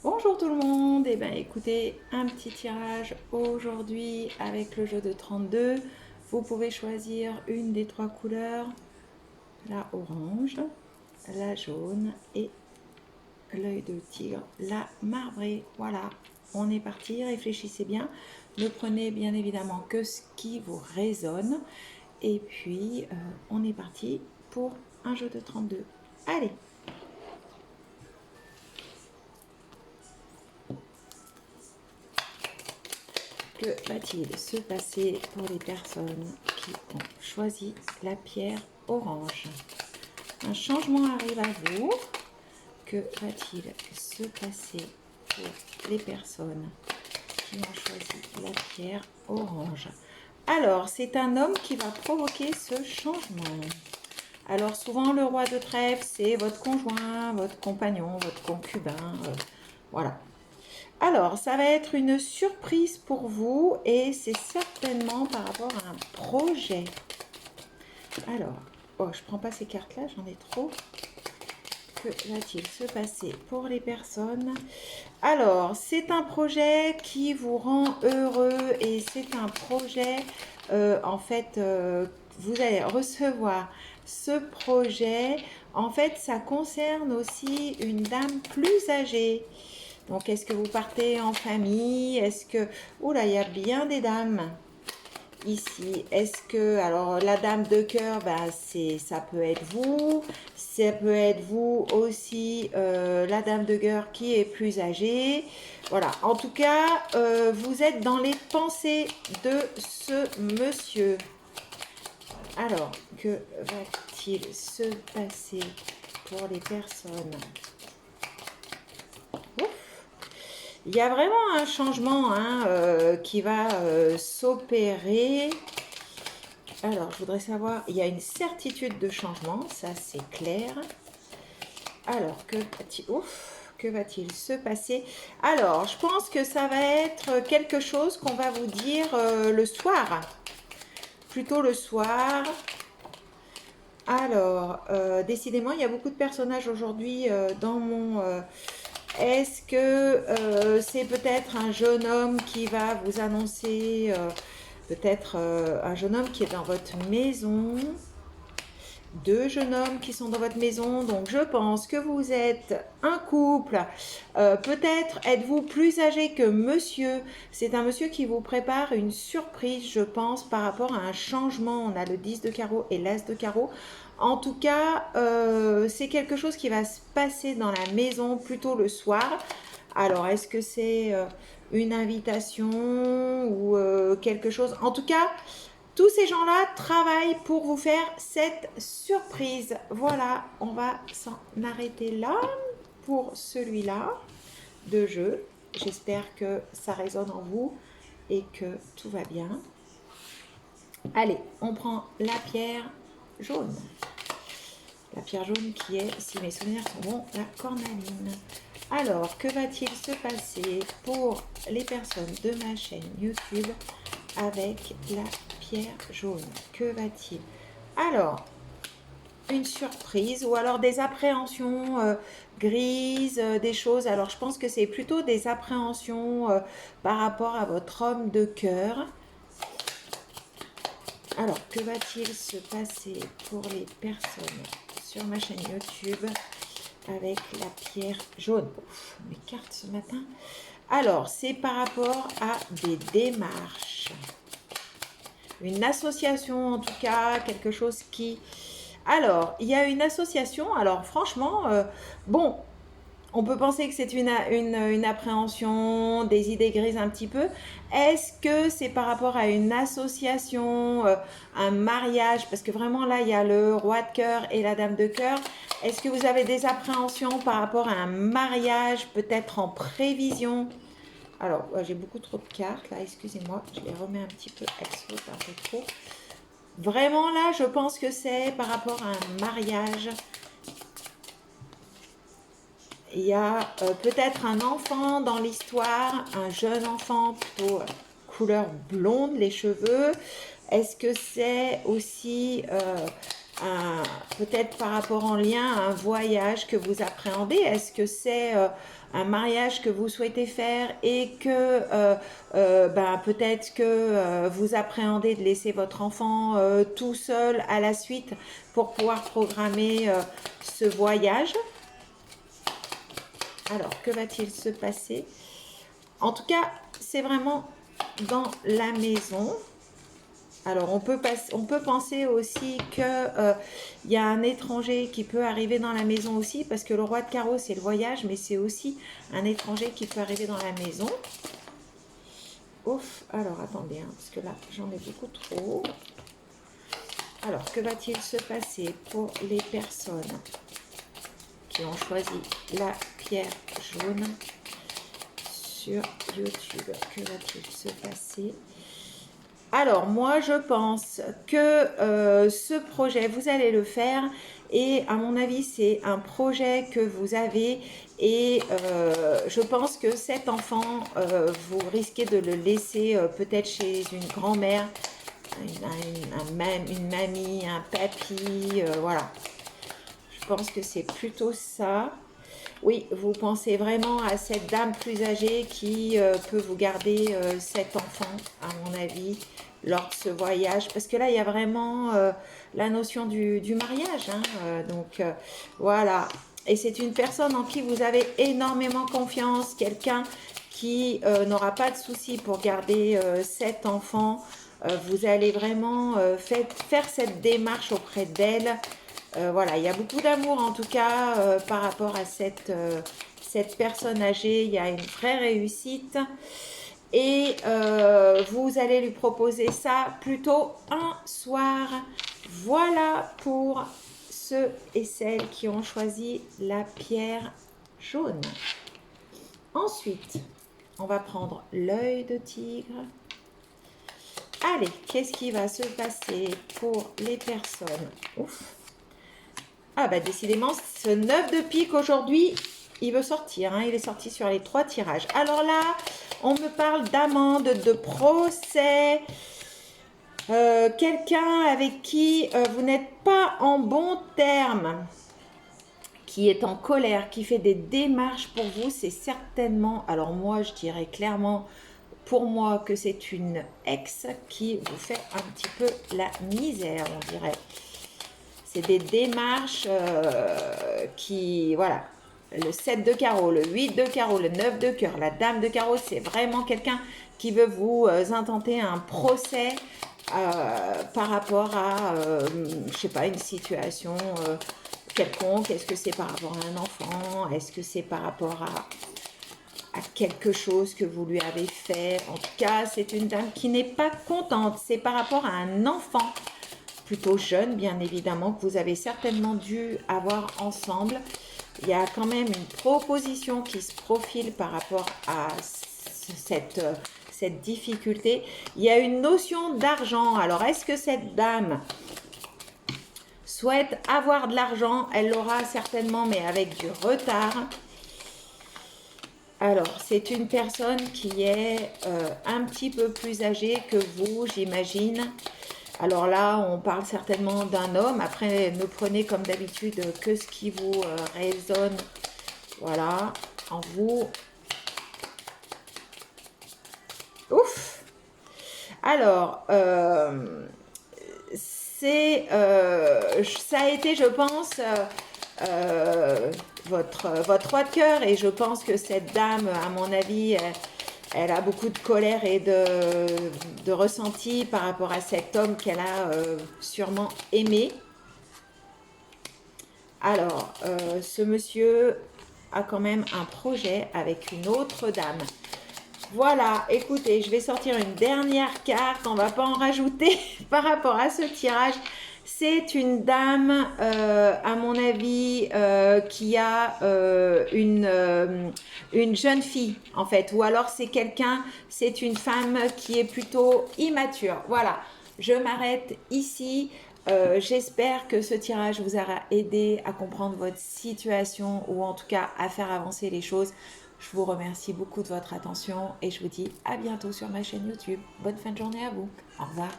Bonjour tout le monde, et bien écoutez, un petit tirage aujourd'hui avec le jeu de 32. Vous pouvez choisir une des trois couleurs, la orange, la jaune et l'œil de tigre, la marbrée. Voilà, on est parti, réfléchissez bien, ne prenez bien évidemment que ce qui vous résonne. Et puis on est parti pour un jeu de 32. Allez! Que va-t-il se passer pour les personnes qui ont choisi la pierre orange? Un changement arrive à vous. Que va-t-il se passer pour les personnes qui ont choisi la pierre orange? Alors, c'est un homme qui va provoquer ce changement. Alors, souvent, le roi de trèfle, c'est votre conjoint, votre compagnon, votre concubin. Voilà. Alors, ça va être une surprise pour vous et c'est certainement par rapport à un projet. Alors, oh, je ne prends pas ces cartes-là, j'en ai trop. Que va-t-il se passer pour les personnes? Alors, c'est un projet qui vous rend heureux et c'est un projet, en fait, vous allez recevoir ce projet. En fait, ça concerne aussi une dame plus âgée. Donc, est-ce que vous partez en famille? Est-ce que... Oula, il y a bien des dames ici. Est-ce que... Alors, la dame de cœur, ben, ça peut être vous. Ça peut être vous aussi, la dame de cœur qui est plus âgée. Voilà. En tout cas, vous êtes dans les pensées de ce monsieur. Alors, que va-t-il se passer pour les personnes? Il y a vraiment un changement qui va s'opérer. Alors, je voudrais savoir, il y a une certitude de changement, ça c'est clair. Alors, que va-t-il se passer? Alors, je pense que ça va être quelque chose qu'on va vous dire le soir. Plutôt le soir. Alors, décidément, il y a beaucoup de personnages aujourd'hui dans mon... Est-ce que c'est peut-être un jeune homme qui va vous annoncer, peut-être un jeune homme qui est dans votre maison, deux jeunes hommes qui sont dans votre maison, donc je pense que vous êtes un couple, peut-être êtes-vous plus âgé que monsieur, c'est un monsieur qui vous prépare une surprise, je pense, par rapport à un changement. On a le 10 de carreau et l'as de carreau. En tout cas, c'est quelque chose qui va se passer dans la maison plutôt le soir. Alors, est-ce que c'est une invitation ou quelque chose? En tout cas, tous ces gens-là travaillent pour vous faire cette surprise. Voilà, on va s'en arrêter là pour celui-là de jeu. J'espère que ça résonne en vous et que tout va bien. Allez, on prend la pierre jaune. La pierre jaune qui est, si mes souvenirs sont bons, la cornaline. Alors, que va-t-il se passer pour les personnes de ma chaîne YouTube avec la pierre jaune? Que va-t-il? Alors, une surprise ou alors des appréhensions grises, des choses. Alors, je pense que c'est plutôt des appréhensions par rapport à votre homme de cœur. Alors, que va-t-il se passer pour les personnes sur ma chaîne YouTube avec la pierre jaune? Ouf, mes cartes ce matin. Alors, c'est par rapport à des démarches. Une association, en tout cas, quelque chose qui... Alors, il y a une association. Alors, franchement, bon, on peut penser que c'est une appréhension, des idées grises un petit peu. Est-ce que c'est par rapport à une association, un mariage? Parce que vraiment là, il y a le roi de cœur et la dame de cœur. Est-ce que vous avez des appréhensions par rapport à un mariage, peut-être en prévision? Alors, j'ai beaucoup trop de cartes là, excusez-moi, je les remets un petit peu, elles sautent un peu trop. Vraiment là, je pense que c'est par rapport à un mariage. Il y a peut-être un enfant dans l'histoire, un jeune enfant plutôt couleur blonde, les cheveux. Est-ce que c'est aussi peut-être par rapport en lien à un voyage que vous appréhendez? Est-ce que c'est un mariage que vous souhaitez faire et que ben, peut-être que vous appréhendez de laisser votre enfant tout seul à la suite pour pouvoir programmer ce voyage. Alors, que va-t-il se passer? En tout cas, c'est vraiment dans la maison. Alors, on peut penser aussi qu'il y a un étranger qui peut arriver dans la maison aussi, parce que le roi de carreau, c'est le voyage, mais c'est aussi un étranger qui peut arriver dans la maison. Ouf, alors attendez, hein, parce que là, j'en ai beaucoup trop. Alors, que va-t-il se passer pour les personnes qui ont choisi la pierre jaune sur YouTube? Que va-t-il se passer? Alors, moi, je pense que ce projet, vous allez le faire. Et à mon avis, c'est un projet que vous avez. Et je pense que cet enfant, vous risquez de le laisser peut-être chez une grand-mère, une mamie, un papy, voilà. Je pense que c'est plutôt ça. Oui, vous pensez vraiment à cette dame plus âgée qui peut vous garder cet enfant, à mon avis, lors de ce voyage. Parce que là, il y a vraiment la notion du mariage. Hein, voilà. Et c'est une personne en qui vous avez énormément confiance. Quelqu'un qui n'aura pas de souci pour garder cet enfant. Vous allez vraiment faire cette démarche auprès d'elle. Voilà, il y a beaucoup d'amour en tout cas par rapport à cette personne âgée. Il y a une vraie réussite. Et vous allez lui proposer ça plutôt un soir. Voilà pour ceux et celles qui ont choisi la pierre jaune. Ensuite, on va prendre l'œil de tigre. Allez, qu'est-ce qui va se passer pour les personnes? Ouf. Ah bah décidément, ce 9 de pique aujourd'hui, il veut sortir. Hein, il est sorti sur les 3 tirages. Alors là, on me parle d'amende, de procès. Quelqu'un avec qui vous n'êtes pas en bon terme, qui est en colère, qui fait des démarches pour vous, c'est certainement, alors moi je dirais clairement pour moi que c'est une ex qui vous fait un petit peu la misère, on dirait. C'est des démarches qui, voilà, le 7 de carreau, le 8 de carreau, le 9 de cœur, la dame de carreau, c'est vraiment quelqu'un qui veut vous intenter un procès par rapport à, je sais pas, une situation quelconque. Est-ce que c'est par rapport à un enfant? Est-ce que c'est par rapport à quelque chose que vous lui avez fait? En tout cas, c'est une dame qui n'est pas contente. C'est par rapport à un enfant plutôt jeune, bien évidemment, que vous avez certainement dû avoir ensemble. Il y a quand même une proposition qui se profile par rapport à cette difficulté. Il y a une notion d'argent. Alors, est-ce que cette dame souhaite avoir de l'argent? Elle l'aura certainement, mais avec du retard. Alors, c'est une personne qui est un petit peu plus âgée que vous, j'imagine. Alors là, on parle certainement d'un homme. Après, ne prenez comme d'habitude que ce qui vous résonne, voilà, en vous. Ouf! Alors, ça a été, je pense, votre roi de cœur, et je pense que cette dame, à mon avis, elle a beaucoup de colère et de ressenti par rapport à cet homme qu'elle a sûrement aimé. Alors, ce monsieur a quand même un projet avec une autre dame. Voilà, écoutez, je vais sortir une dernière carte, on ne va pas en rajouter par rapport à ce tirage. C'est une dame, à mon avis, qui a une jeune fille, en fait. Ou alors c'est une femme qui est plutôt immature. Voilà, je m'arrête ici. J'espère que ce tirage vous aura aidé à comprendre votre situation ou en tout cas à faire avancer les choses. Je vous remercie beaucoup de votre attention et je vous dis à bientôt sur ma chaîne YouTube. Bonne fin de journée à vous. Au revoir.